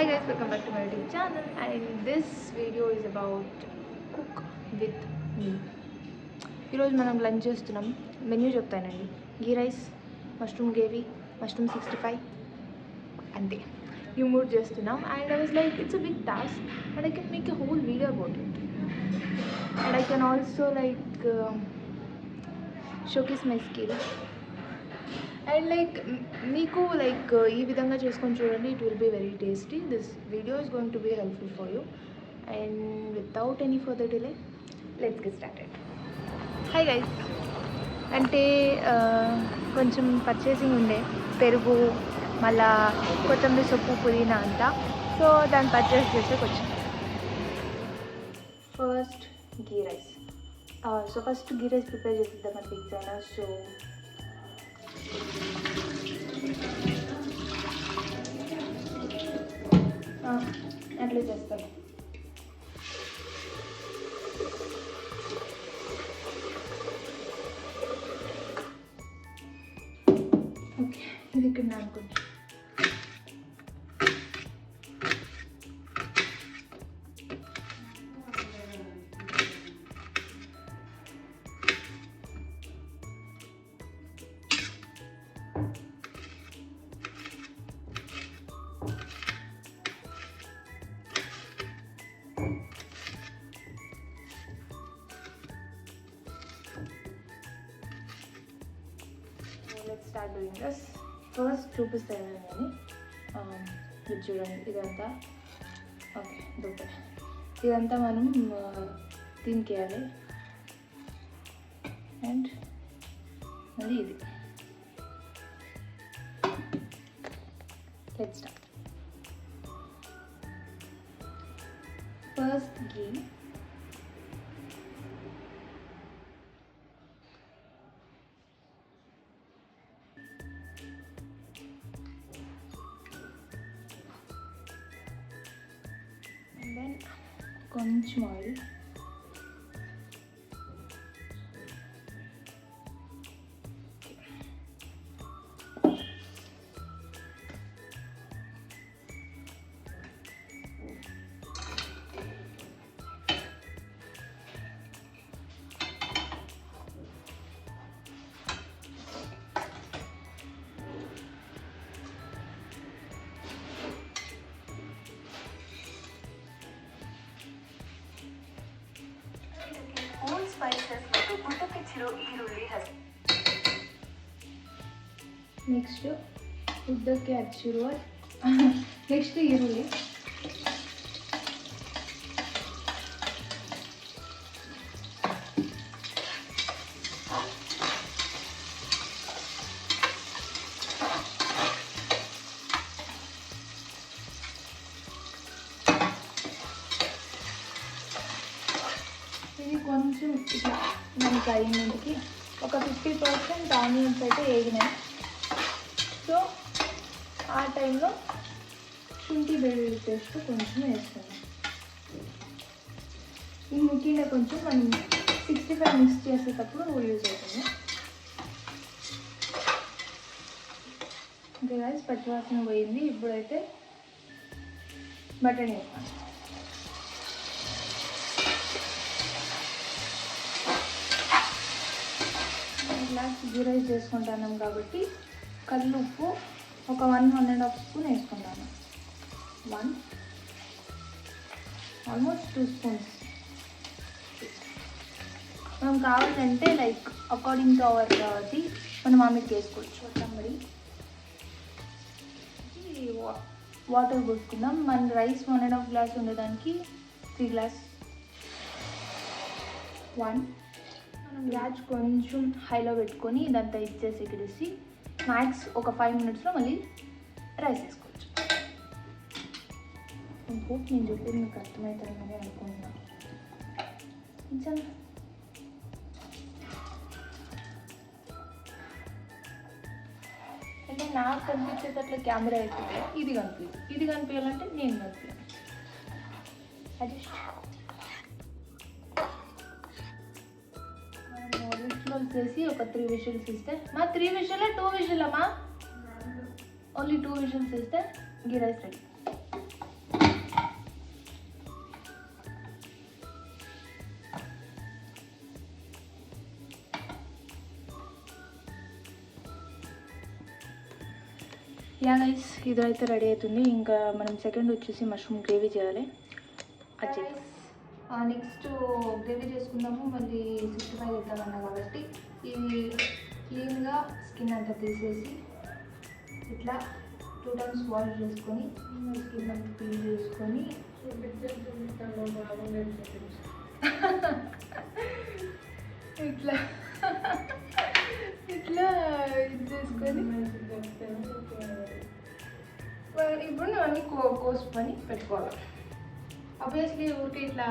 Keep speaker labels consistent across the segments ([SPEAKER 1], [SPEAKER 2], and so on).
[SPEAKER 1] Hi guys, welcome back to my YouTube channel, and this video is about cook with me. ఈరోజు మనం lunch చేస్తున్నాం. Menu చెప్తానండి. గీ rice, mushroom gravy, mushroom 65 అంతే. ఈ మూడు చేస్తున్నాం. And I was like, it's a big task, but I can make a whole video about it. And I can also showcase my skill. And మీకు ఈ విధంగా చేసుకొని చూడండి. It will be very tasty. This video is going to be helpful for you. And without any further delay let's get started. Hi guys, అంటే కొంచెం purchasing ఉండే, పెరుగు, మళ్ళా కొత్తమల్లి సొప్పు, పుదీనా అంతా. సో దాన్ని పర్చేస్ చేసేకి వచ్చాను. ఫస్ట్ గీ రైస్. ఫస్ట్ గీ రైస్ ప్రిపేర్ చేసిద్దామని ఫిక్స్ అయినా. సో అట్లా చేస్తాను. ఓకే, ఇది ఇక్కడ అనుకుంటా. Let's start doing this. First చూపిస్తాను నేను. ఇది చూడండి, ఇదంతా ఓకే దూపే. ఇదంతా మనం దీనికి వేయాలి. అండ్ మళ్ళీ ఇది. Let's start. First ghee, then కొంచెం ఆయిల్, నెక్స్ట్ ఉద్దಕ್ಕೆ ಹಚ್ಚಿರುವ నెక్స్ట్ ఈರುಳ್ಳಿ, ఇది కొంచెం ఇట్లా మనకి అయినందుకు ఒక 50% ఆనియన్స్ అయితే వేగినాయి. సో ఆ టైంలో శుంఠి వెల్లుల్లి పేస్ట్ కొంచెం వేస్తున్నాం. ఈ ముఖ్యంగా కొంచెం మనం 65 మిక్స్ చేసేటప్పుడు యూజ్ అవుతుంది. ఓకే గైస్, పచ్చివాసన పోయింది. ఇప్పుడైతే బటన్ వేస్తాను. లాస్ట్ గీ రైస్ చేసుకుంటున్నాం కాబట్టి కల్లు ఉప్పు ఒక 1.5 స్పూన్ వేసుకుంటాను. 1 ఆల్మోస్ట్ 2 స్పూన్స్. మనం కావాలంటే అకార్డింగ్ టు అవర్ అది మనం ఆమెకి వేసుకోవచ్చు. కొత్తమల్లి, వాటర్ పోసుకుందాం. మన రైస్ 1.5 గ్లాస్ ఉండడానికి 3 గ్లాస్. 1 మనం గ్యాస్ కొంచెం హైలో పెట్టుకొని ఇదంతా ఇచ్చేసి ఇక్కడేసి మ్యాక్స్ ఒక 5 మినిట్స్లో మళ్ళీ రైస్ వేసుకోవచ్చు. ఇంకోటి నేను చెప్పేది మీకు అర్థమవుతుందని అనుకుంటున్నాను. కొంచెం అంటే నాకు కనిపించేటట్లు కెమెరా అయితే ఇది కనిపించాలంటే నేను కనిపించాను. అడ్జస్ట్ విజిల్స్ చేసి ఒక 3 విజిల్స్ ఇస్తే, మా 3 విజిల్ 2 విజిల్ అమ్మా, ఓన్లీ 2 విజిల్స్ ఇస్తే గీ రైస్ రెడీ. యా గైస్ ఇదైతే రెడీ అవుతుంది. ఇంకా మనం సెకండ్ వచ్చేసి మష్రూమ్ గ్రేవీ చేయాలి. అది నెక్స్ట్ గ్రేవీ చేసుకుందాము. మళ్ళీ 65 వేద్దామన్నా కాబట్టి ఇది క్లీన్గా స్కిన్ అంతా తీసేసి ఇట్లా 2 times వాష్ చేసుకొని స్కిన్ అంతా క్లీన్ చేసుకొని ఇట్లా ఇట్లా ఇది చేసుకొని ఇప్పుడు నువ్వు అన్నీ కోసుకొని పెట్టుకోవాలి. ఆబ్వియస్లీ ఊరికి ఇట్లా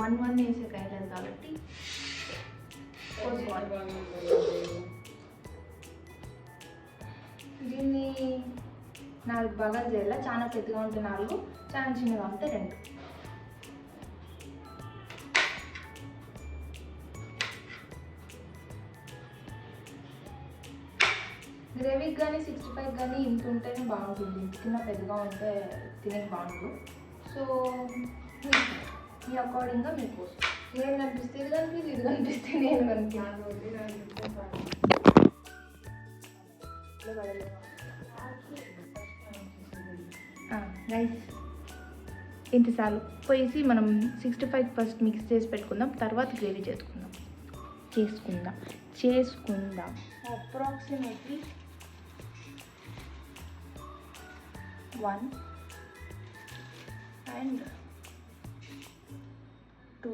[SPEAKER 1] 1 వేసే కాయలేదు కాబట్టి కోసుకోవాలి. దీన్ని 4 భాగాలు చేయాలి. చాలా పెద్దగా ఉంటే 4, చాలా చిన్నగా ఉంటే 2. గ్రేవీకి కానీ 65 కానీ ఇంత ఉంటేనే బాగుంటుంది. ఇంతకన్నా పెద్దగా ఉంటే తినేకి బాగుంటుంది. సో మీ అకార్డింగ్గా మీకు నేను కనిపిస్తే ఇది కనిపిస్తుంది, ఇది కనిపిస్తే నేను కనిపిస్తాను. రైస్ ఇంతసార్లు పోయేసి మనం 65 ఫస్ట్ మిక్స్ చేసి పెట్టుకుందాం. తర్వాత గ్రేవీ చేసుకుందాం. Approximately 1 and 2,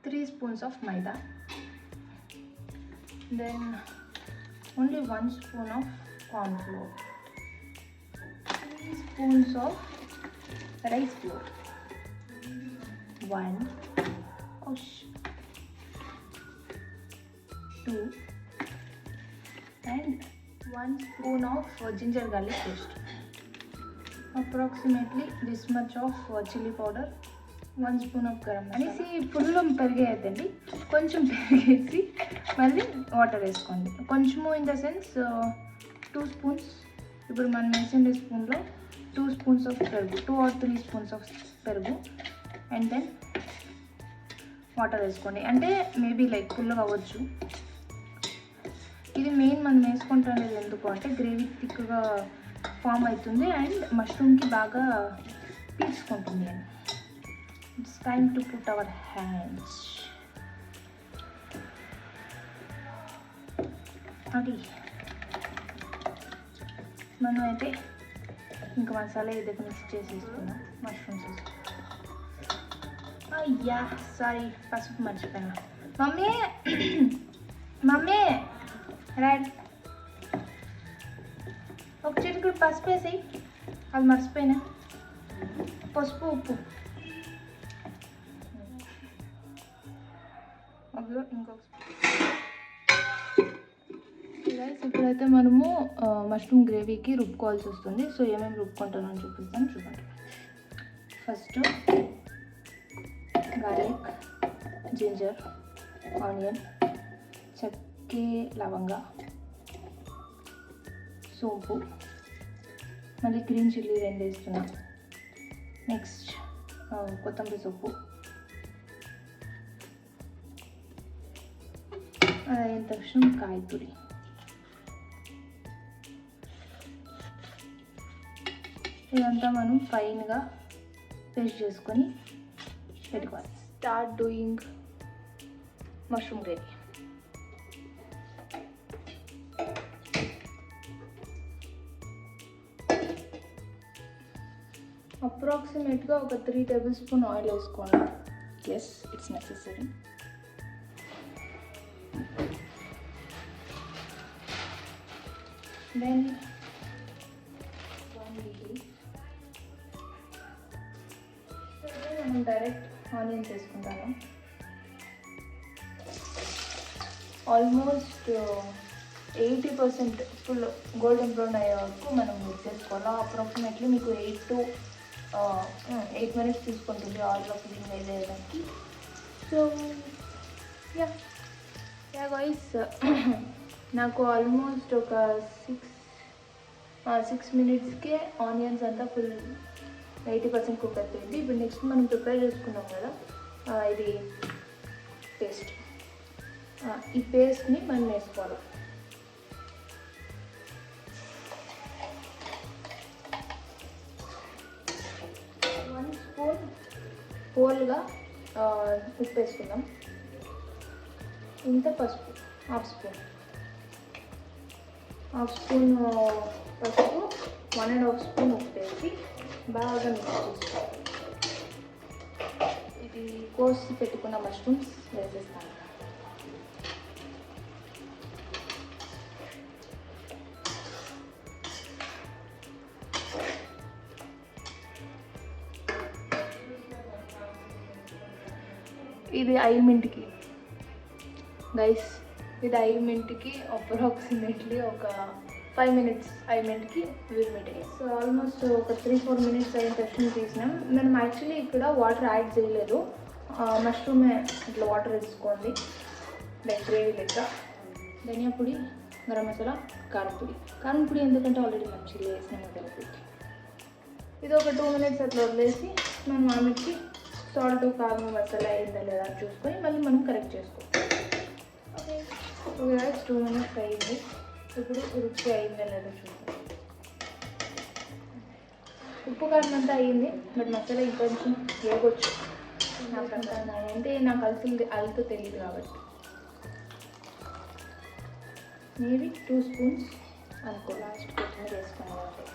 [SPEAKER 1] 3 spoons of maida, then only 1 spoon of corn flour, 3 spoons of rice flour, 2 and 1 spoon of ginger garlic paste. Approximately this much of chili powder, 1 spoon of garam masala. అనేసి full పెరిగేయద్దండి, కొంచెం పెరిగేసి మళ్ళీ water వేసుకోండి. కొంచెము in the sense 2 spoons. ఇప్పుడు మనం వేసిన స్పూన్లో 2 spoons of పెరుగు, 2 or 3 spoons of పెరుగు, అండ్ దెన్ వాటర్ వేసుకోండి. అంటే మేబీ లైక్ ఫుల్గా అవ్వచ్చు. ఇది మెయిన్ మనం వేసుకుంటాం ఎందుకు అంటే గ్రేవీ థిక్గా ఫామ్ అవుతుంది అండ్ మష్రూమ్కి బాగా పీల్చుకుంటుంది అని. It's time to put our hands. అది మనం అయితే ఇంకా మసాలా ఏదైతే మిక్స్ చేసి వేసుకున్నాం. మష్రూమ్స్ వేసుకున్నాం. అయ్యా సారీ, పసుపు మర్చిపోయినా. మమ్మీ రైట్, ఒక చిటికెడు పసుపు వేసి, అది మర్చిపోయినా. పసుపు ఉప్పు ఇంకొక. ఇప్పుడైతే మనము మష్రూమ్ గ్రేవీకి రుబ్బుకోవాల్సి వస్తుంది. సో ఏమేమి రుబ్బుకుంటానో అని చూపిస్తాను, చూడండి. ఫస్ట్ గార్లిక్, జింజర్, ఆనియన్, చెక్కి, లవంగ, సోంపు, మళ్ళీ గ్రీన్ చిల్లీ 2 వేస్తున్నా. నెక్స్ట్ కొత్తిమీర సొప్పు, అదైన తక్షణం కాయతూరి. ఇదంతా మనం ఫైన్గా పేస్ట్ చేసుకొని పెట్టుకోవాలి. Start doing mushroom gravy. అప్రాక్సిమేట్గా ఒక 3 tablespoon ఆయిల్ వేసుకోండి. Yes, it's necessary. Then 1 leaf. మనం డైరెక్ట్ ఆనియన్స్ వేసుకుంటాను. ఆల్మోస్ట్ 80% ఫుల్ గోల్డెన్ బ్రౌన్ అయ్యే వరకు మనం మిక్స్ చేసుకోవాలి. అప్రాక్సిమేట్లీ మీకు 8 minutes తీసుకుంటుంది ఆయిల్లో ఫిల్లింగ్ వేయడానికి. సో యా గాయ్స్, నాకు ఆల్మోస్ట్ ఒక 6 minutesకే ఆనియన్స్ అంతా ఫుల్ 80% కుక్ అయిపోయింది. ఇప్పుడు నెక్స్ట్ మనం ప్రిపేర్ చేసుకున్నాం కదా ఇది పేస్ట్. ఈ పేస్ట్ని మనం వేసుకోవాలి. హోల్గా ఉప్పు వేసుకుందాం. ఇంత పసుపు హాఫ్ స్పూన్ పసుపు, 1.5 స్పూన్ ఉప్పు వేసి బాగా మిక్స్ చేసుకోవాలి. ఇది కోసి పెట్టుకున్న మష్రూమ్స్ వేసేస్తాను. ఇది 5 మినిట్కి గైస్, ఇది 5 మినిట్కి అప్రాక్సిమేట్లీ ఒక 5 మినిట్స్ 5 మినిట్కి విల్ మీట్. సో ఆల్మోస్ట్ ఒక 3-4 మినిట్స్ అయిన టెస్ట్ని తీసినాం. మనం యాక్చువల్లీ ఇక్కడ వాటర్ యాడ్ చేయలేదు, మష్రూమే ఇట్లా వాటర్ వేసుకోండి లైక్ గ్రేవీ లెక్క. ధనియా పొడి, గరం మసాలా, కారం పొడి ఎందుకంటే ఆల్రెడీ మనం చిల్లీ వేసినాము కాబట్టి. ఇది ఒక 2 మినిట్స్ అట్లా వదిలేసి మనం ఆమెకి సాల్ట్, కారం, మసాలా అయిందా లేదా చూసుకొని మళ్ళీ మనం కరెక్ట్ చేసుకోవాలి. ఓకే 2 మినిట్స్ అయింది. ఇప్పుడు రుచి అయిందా లేదా చూద్దాం. ఉప్పు కారం అంతా అయ్యింది, బట్ మసాలా ఇంకొంచెం వేగొచ్చు అంటే నాకు అలతో తెలియదు కాబట్టి మేబీ 2 స్పూన్స్ అనుకో. లాస్ట్ కొత్తిమీర వేసుకున్నాను.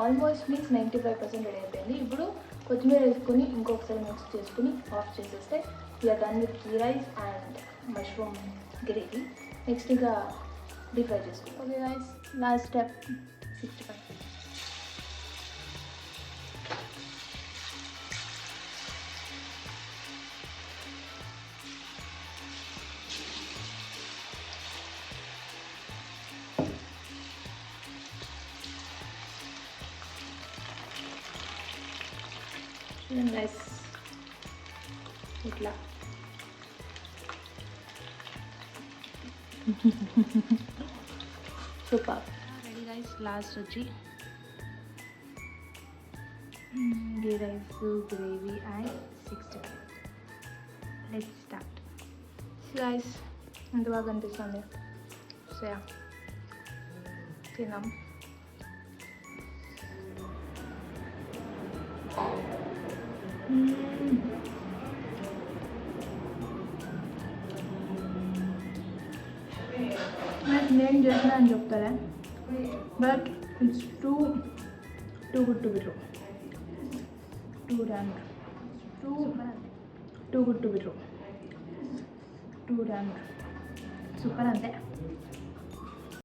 [SPEAKER 1] ఆల్మోస్ట్ మీన్స్ 95% రెడీ అయిపోయింది. ఇప్పుడు కొత్తిమీర వేసుకొని ఇంకొకసారి మిక్స్ చేసుకుని ఆఫ్ చేసేస్తే ఇలా done with ghee rice and mushroom gravy. Next ఇక డీప్ ఫ్రై చేసుకోండి. Okay guys, last step 65. Nice ఇట్లా సూపర్. రెడీ గైస్, లాస్ట్ వచ్చి ghee rice, gravy and 65. Let's start. Guys ఎంత బాగా అనిపిస్తుంది. సో తిన్నాం. నేను చేసిన అని చెప్తారా, but it's too good to be true. Too good to be true. Super అంతే.